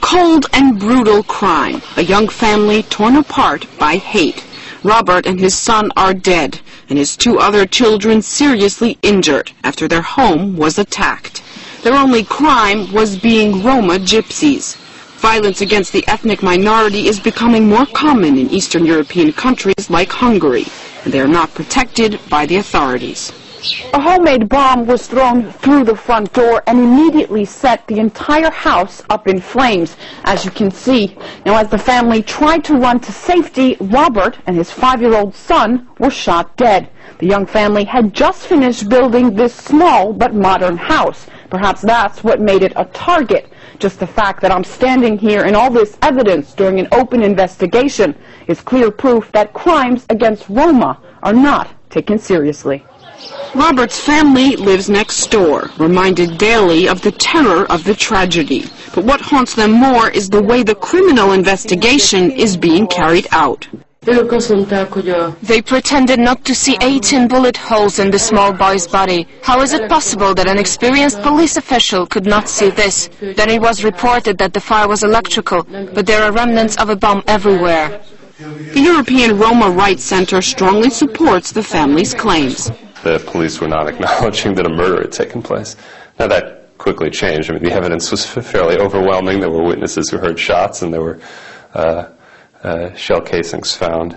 cold and brutal crime. A young family torn apart by hate. Robert and his son are dead, and his two other children seriously injured after their home was attacked. Their only crime was being Roma gypsies. Violence against the ethnic minority is becoming more common in Eastern European countries like Hungary, and they are not protected by the authorities. A homemade bomb was thrown through the front door and immediately set the entire house up in flames, as you can see. Now, as the family tried to run to safety, Robert and his 5-year-old son were shot dead. The young family had just finished building this small but modern house. Perhaps that's what made it a target. Just the fact that I'm standing here in all this evidence during an open investigation is clear proof that crimes against Roma are not taken seriously. Robert's family lives next door, reminded daily of the terror of the tragedy. But what haunts them more is the way the criminal investigation is being carried out. They pretended not to see 18 bullet holes in the small boy's body. How is it possible that an experienced police official could not see this? Then it was reported that the fire was electrical, but there are remnants of a bomb everywhere. The European Roma Rights Center strongly supports the family's claims. The police were not acknowledging that a murder had taken place. Now that quickly changed. I mean, the evidence was fairly overwhelming. There were witnesses who heard shots, and there were shell casings found,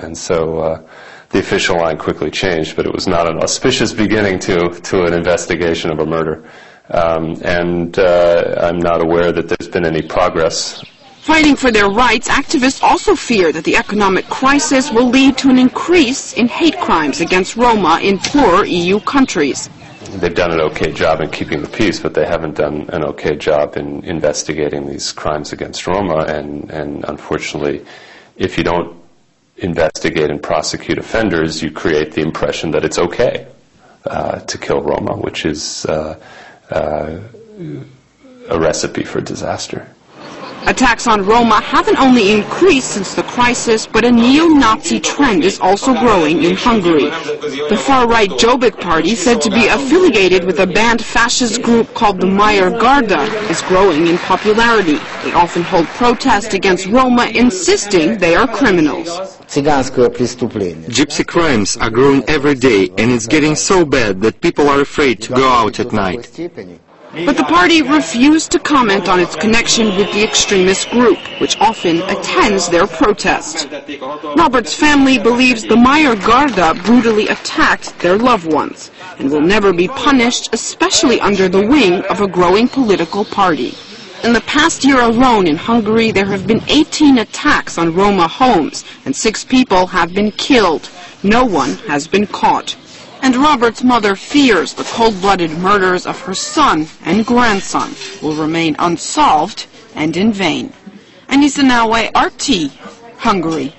and so the official line quickly changed, but it was not an auspicious beginning to an investigation of a murder. I'm not aware that there's been any progress. Fighting for their rights, activists also fear that the economic crisis will lead to an increase in hate crimes against Roma in poorer EU countries. They've done an okay job in keeping the peace, but they haven't done an okay job in investigating these crimes against Roma, and unfortunately, if you don't investigate and prosecute offenders, you create the impression that it's okay to kill Roma, which is a recipe for disaster. Attacks on Roma haven't only increased since the crisis, but a neo-Nazi trend is also growing in Hungary. The far-right Jobbik party, said to be affiliated with a banned fascist group called the Magyar Garda, is growing in popularity. They often hold protests against Roma, insisting they are criminals. Gypsy crimes are growing every day, and it's getting so bad that people are afraid to go out at night. But the party refused to comment on its connection with the extremist group, which often attends their protests. Robert's family believes the Magyar Garda brutally attacked their loved ones and will never be punished, especially under the wing of a growing political party. In the past year alone in Hungary, there have been 18 attacks on Roma homes, and 6 people have been killed. No one has been caught. And Robert's mother fears the cold-blooded murders of her son and grandson will remain unsolved and in vain. Anisa Nawe, RT, Hungary.